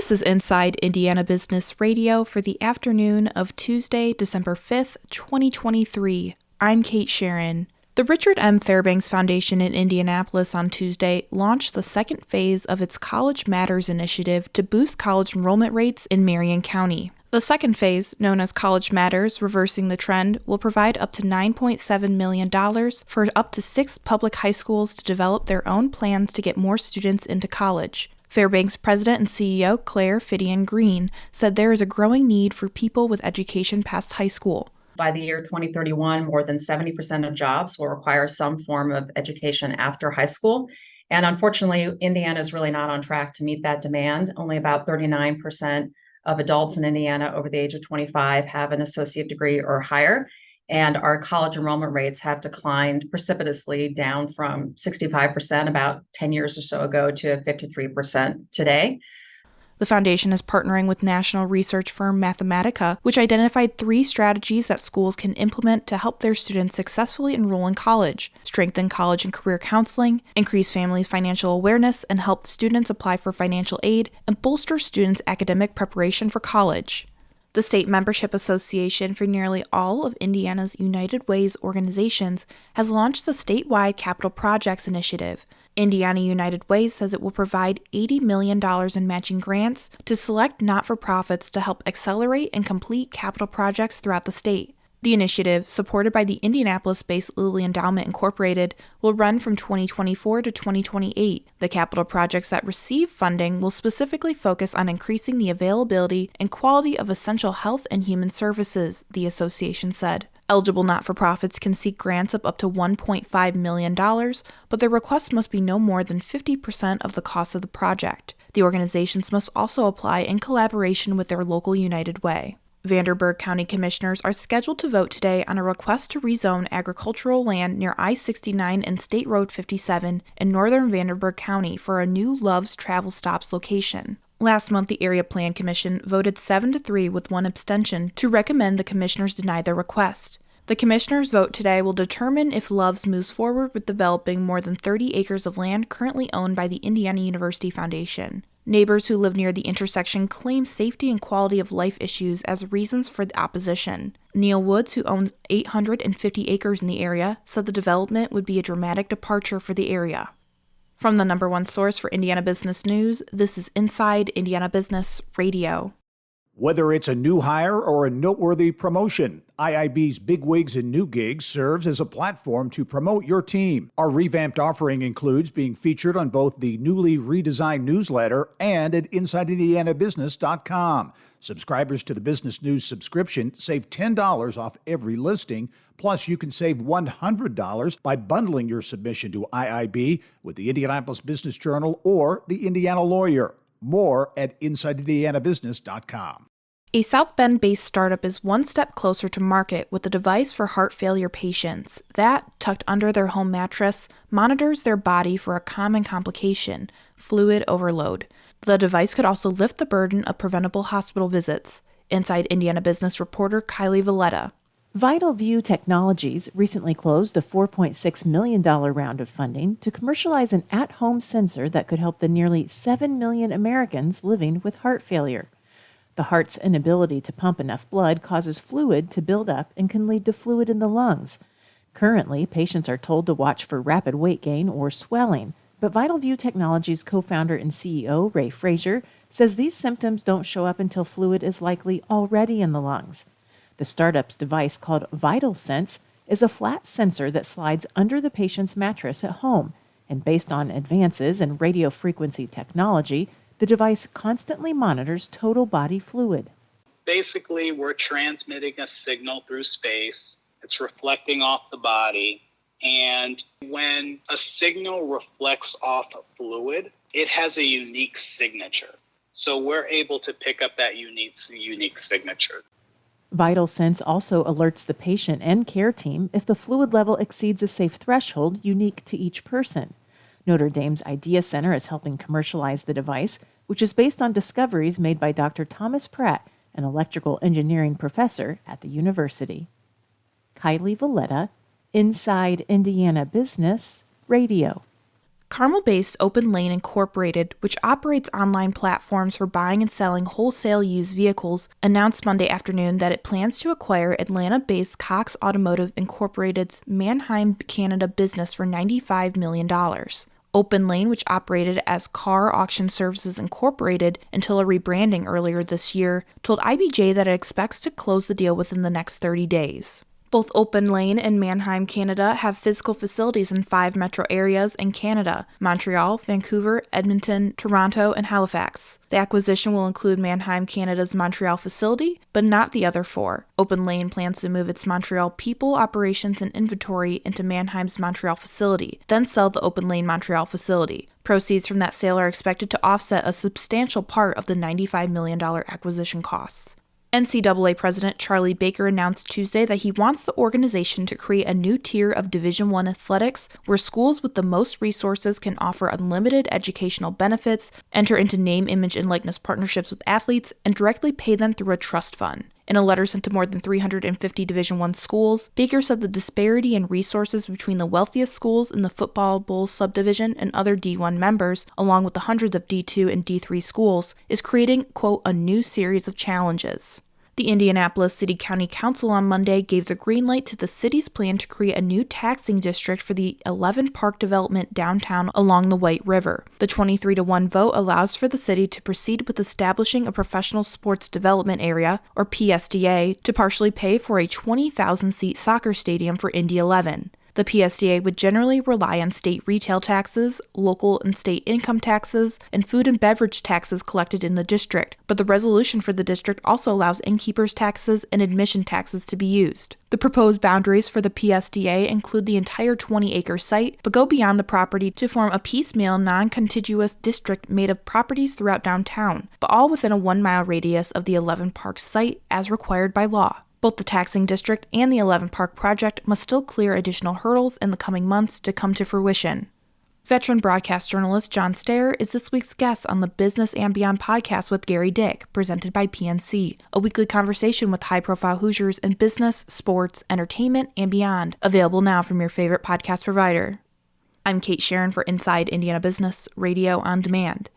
This is Inside Indiana Business Radio for the afternoon of Tuesday, December 5th, 2023. I'm Kate Sharon. The Richard M. Fairbanks Foundation in Indianapolis on Tuesday launched the second phase of its College Matters initiative to boost college enrollment rates in Marion County. The second phase, known as College Matters Reversing the Trend, will provide up to $9.7 million for up to 6 public high schools to develop their own plans to get more students into college. Fairbanks President and CEO Claire Fidian Green said there is a growing need for people with education past high school. By the year 2031, more than 70% of jobs will require some form of education after high school. And unfortunately, Indiana is really not on track to meet that demand. Only about 39% of adults in Indiana over the age of 25 have an associate degree or higher. And our college enrollment rates have declined precipitously down from 65% about 10 years or so ago to 53% today. The foundation is partnering with national research firm Mathematica, which identified 3 strategies that schools can implement to help their students successfully enroll in college: strengthen college and career counseling, increase families' financial awareness, and help students apply for financial aid, and bolster students' academic preparation for college. The State Membership Association for nearly all of Indiana's United Ways organizations has launched the statewide Capital Projects Initiative. Indiana United Ways says it will provide $80 million in matching grants to select not-for-profits to help accelerate and complete capital projects throughout the state. The initiative, supported by the Indianapolis-based Lilly Endowment Incorporated, will run from 2024 to 2028. The capital projects that receive funding will specifically focus on increasing the availability and quality of essential health and human services, the association said. Eligible not-for-profits can seek grants of up to $1.5 million, but their requests must be no more than 50% of the cost of the project. The organizations must also apply in collaboration with their local United Way. Vanderburgh County Commissioners are scheduled to vote today on a request to rezone agricultural land near I-69 and State Road 57 in northern Vanderburgh County for a new Love's Travel Stops location. Last month, the Area Plan Commission voted 7-3 with 1 abstention to recommend the commissioners deny their request. The commissioners' vote today will determine if Love's moves forward with developing more than 30 acres of land currently owned by the Indiana University Foundation. Neighbors who live near the intersection claim safety and quality of life issues as reasons for the opposition. Neil Woods, who owns 850 acres in the area, said the development would be a dramatic departure for the area. From the #1 source for Indiana business news, this is Inside Indiana Business Radio. Whether it's a new hire or a noteworthy promotion, IIB's Big Wigs and New Gigs serves as a platform to promote your team. Our revamped offering includes being featured on both the newly redesigned newsletter and at InsideIndianaBusiness.com. Subscribers to the Business News subscription save $10 off every listing. Plus, you can save $100 by bundling your submission to IIB with the Indianapolis Business Journal or the Indiana Lawyer. More at InsideIndianaBusiness.com. A South Bend-based startup is one step closer to market with a device for heart failure patients that, tucked under their home mattress, monitors their body for a common complication, fluid overload. The device could also lift the burden of preventable hospital visits. Inside Indiana Business reporter Kylie Valletta. Vital View Technologies recently closed a $4.6 million round of funding to commercialize an at-home sensor that could help the nearly 7 million Americans living with heart failure. The heart's inability to pump enough blood causes fluid to build up and can lead to fluid in the lungs. Currently, patients are told to watch for rapid weight gain or swelling, but Vital View Technologies co-founder and CEO Ray Frazier says these symptoms don't show up until fluid is likely already in the lungs. The startup's device, called VitalSense, is a flat sensor that slides under the patient's mattress at home, and based on advances in radio frequency technology, the device constantly monitors total body fluid. Basically, we're transmitting a signal through space. It's reflecting off the body, and when a signal reflects off a fluid, it has a unique signature. So we're able to pick up that unique signature. VitalSense also alerts the patient and care team if the fluid level exceeds a safe threshold unique to each person. Notre Dame's Idea Center is helping commercialize the device, which is based on discoveries made by Dr. Thomas Pratt, an electrical engineering professor at the university. Kylie Valletta, Inside Indiana Business Radio. Carmel-based Open Lane Incorporated, which operates online platforms for buying and selling wholesale used vehicles, announced Monday afternoon that it plans to acquire Atlanta-based Cox Automotive Incorporated's Manheim, Canada business for $95 million. Open Lane, which operated as Car Auction Services Incorporated until a rebranding earlier this year, told IBJ that it expects to close the deal within the next 30 days. Both Open Lane and Manheim, Canada have physical facilities in 5 metro areas in Canada: Montreal, Vancouver, Edmonton, Toronto, and Halifax. The acquisition will include Manheim, Canada's Montreal facility, but not the other 4. Open Lane plans to move its Montreal people, operations, and inventory into Manheim's Montreal facility, then sell the Open Lane Montreal facility. Proceeds from that sale are expected to offset a substantial part of the $95 million acquisition costs. NCAA President Charlie Baker announced Tuesday that he wants the organization to create a new tier of Division I athletics where schools with the most resources can offer unlimited educational benefits, enter into name, image, and likeness partnerships with athletes, and directly pay them through a trust fund. In a letter sent to more than 350 Division I schools, Baker said the disparity in resources between the wealthiest schools in the Football Bulls subdivision and other D1 members, along with the hundreds of D2 and D3 schools, is creating, quote, a new series of challenges. The Indianapolis City County Council on Monday gave the green light to the city's plan to create a new taxing district for the 11-park development downtown along the White River. The 23-1 vote allows for the city to proceed with establishing a professional sports development area, or PSDA, to partially pay for a 20,000-seat soccer stadium for Indy 11. The PSDA would generally rely on state retail taxes, local and state income taxes, and food and beverage taxes collected in the district, but the resolution for the district also allows innkeepers' taxes and admission taxes to be used. The proposed boundaries for the PSDA include the entire 20-acre site, but go beyond the property to form a piecemeal, non-contiguous district made of properties throughout downtown, but all within a 1-mile radius of the 11-park site as required by law. Both the taxing district and the 11-park project must still clear additional hurdles in the coming months to come to fruition. Veteran broadcast journalist John Stair is this week's guest on the Business and Beyond podcast with Gary Dick, presented by PNC, a weekly conversation with high-profile Hoosiers in business, sports, entertainment, and beyond, available now from your favorite podcast provider. I'm Kate Sharon for Inside Indiana Business, Radio on Demand.